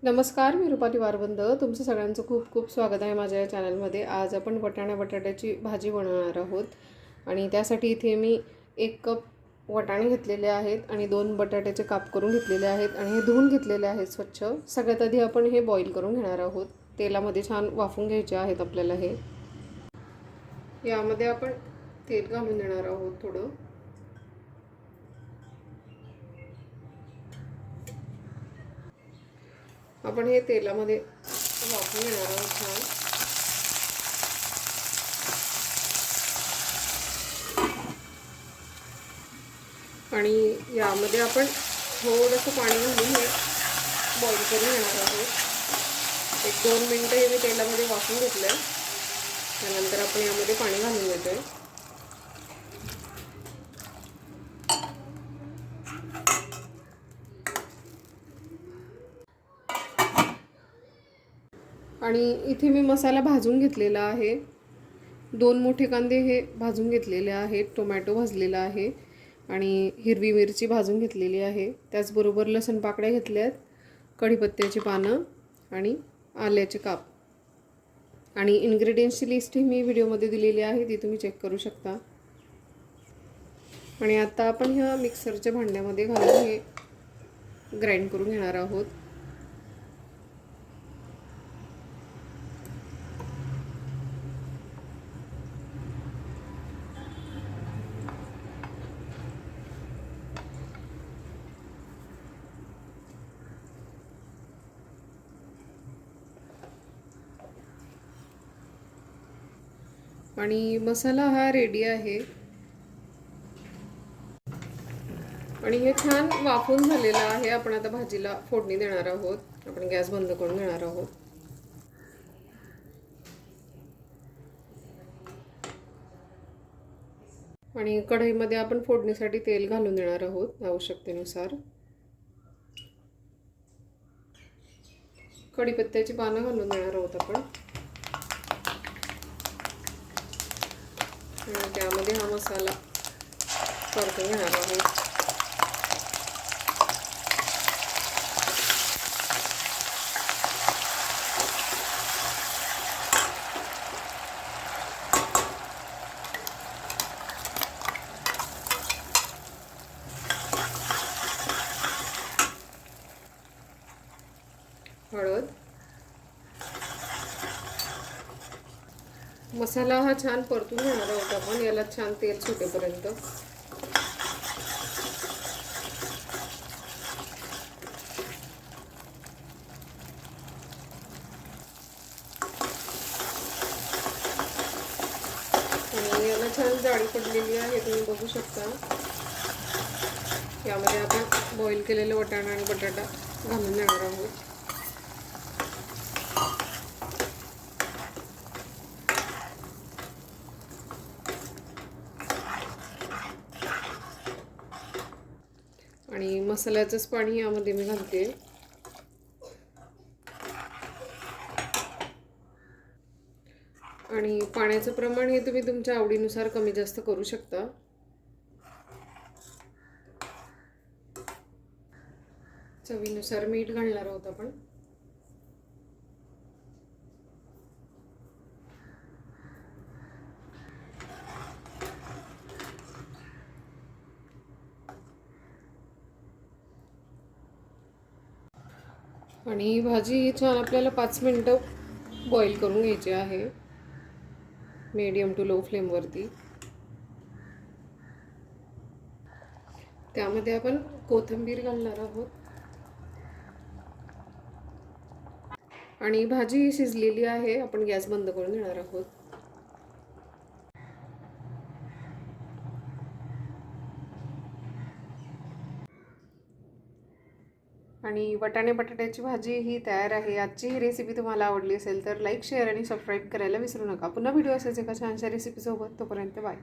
नमस्कार, मी रुपाली वारबंद. तुमचं सगळ्यांचं खूप खूप स्वागत आहे माझ्या या चॅनलमध्ये. आज आपण बटाट्याची भाजी बनवणार आहोत आणि त्यासाठी इथे मी 1 कप वाटाणे घेतलेले आहेत आणि 2 बटाट्याचे काप करून घेतलेले आहेत आणि हे धुवून घेतलेले आहेत स्वच्छ. सगळ्यात आधी आपण हे बॉईल करून घेणार आहोत. तेलामध्ये छान वाफवून घ्यायचे आहेत आपल्याला हे. यामध्ये आपण तेल घालून देणार आहोत थोडं. आपण हे तेलामध्ये वाफवून घेणार आहोत छान. आणि यामध्ये आपण थोडंसं पाणी घालून हे बॉईल करून घेणार आहोत. 1-2 मिनटं हे मी तेलामध्ये वाफवून घेतलं आहे. त्यानंतर आपण यामध्ये पाणी घालून देतो आहे. आणि इथे मी मसाला भाजून घेतलेला आहे. 2 मोठे कांदे हे भाजून घेतलेले आहेत. टोमॅटो भाजलेला आहे आणि हिरवी मिरची भाजून घेतलेली आहे. त्याचबरोबर लसूण पाकळ्या घेतल्या आहेत, कढीपत्त्याची पानं आणि आल्याचे काप. आणि इन्ग्रेडियंट्सची लिस्ट ही मी व्हिडिओमध्ये दिलेली आहे, ती तुम्ही चेक करू शकता. आणि आता आपण ह्या मिक्सरच्या भांड्यामध्ये घालून हे ग्राइंड करून घेणार आहोत. आणि मसाला हा रेडी आहे आणि हे छान वाफून झालेलं आहे. आपण आता भाजीला फोडणी देणार आहोत. आपण गॅस बंद करून घेणार आहोत. आणि कढईमध्ये आपण फोडणीसाठी तेल घालून देणार आहोत आवश्यकतेनुसार. कढीपत्त्याची पानं घालून देणार आहोत आपण. आणि त्यामध्ये हा मसाला परतून घेणार आहोत. हळद. मसाला हा छान परतून घेणार आहोत आपण. याला छान तेल सुटेपर्यंत. आणि याला छान जाळी पडलेली आहे, तुम्ही बघू शकता. यामध्ये आपण बॉईल केलेले वाटाणा आणि बटाटा घालून देणार आहोत. आणि मसाल्याचंच पाणी यामध्ये मी घालते. आणि पाण्याचं प्रमाण हे तुम्ही तुमच्या आवडीनुसार कमी जास्त करू शकता. चवीनुसार मीठ घालणार आहोत आपण. आणि ही भाजी छान आपल्याला 5 मिनिटं बॉईल करून घ्यायची आहे, मीडियम टू लो फ्लेमवरती. त्यामध्ये आपण कोथिंबीर घालणार आहोत. आणि भाजी शिजलेली आहे. आपण गॅस बंद करून देणार आहोत. आणि वाटाणे बटाट्याची भाजी ही तयार आहे. आजची ही रेसिपी तुम्हाला आवडली असेल तर लाईक, शेअर आणि सबस्क्राईब करायला विसरू नका. पुन्हा व्हिडिओ असेच एका छानशा रेसिपीसोबत. तोपर्यंत बाय.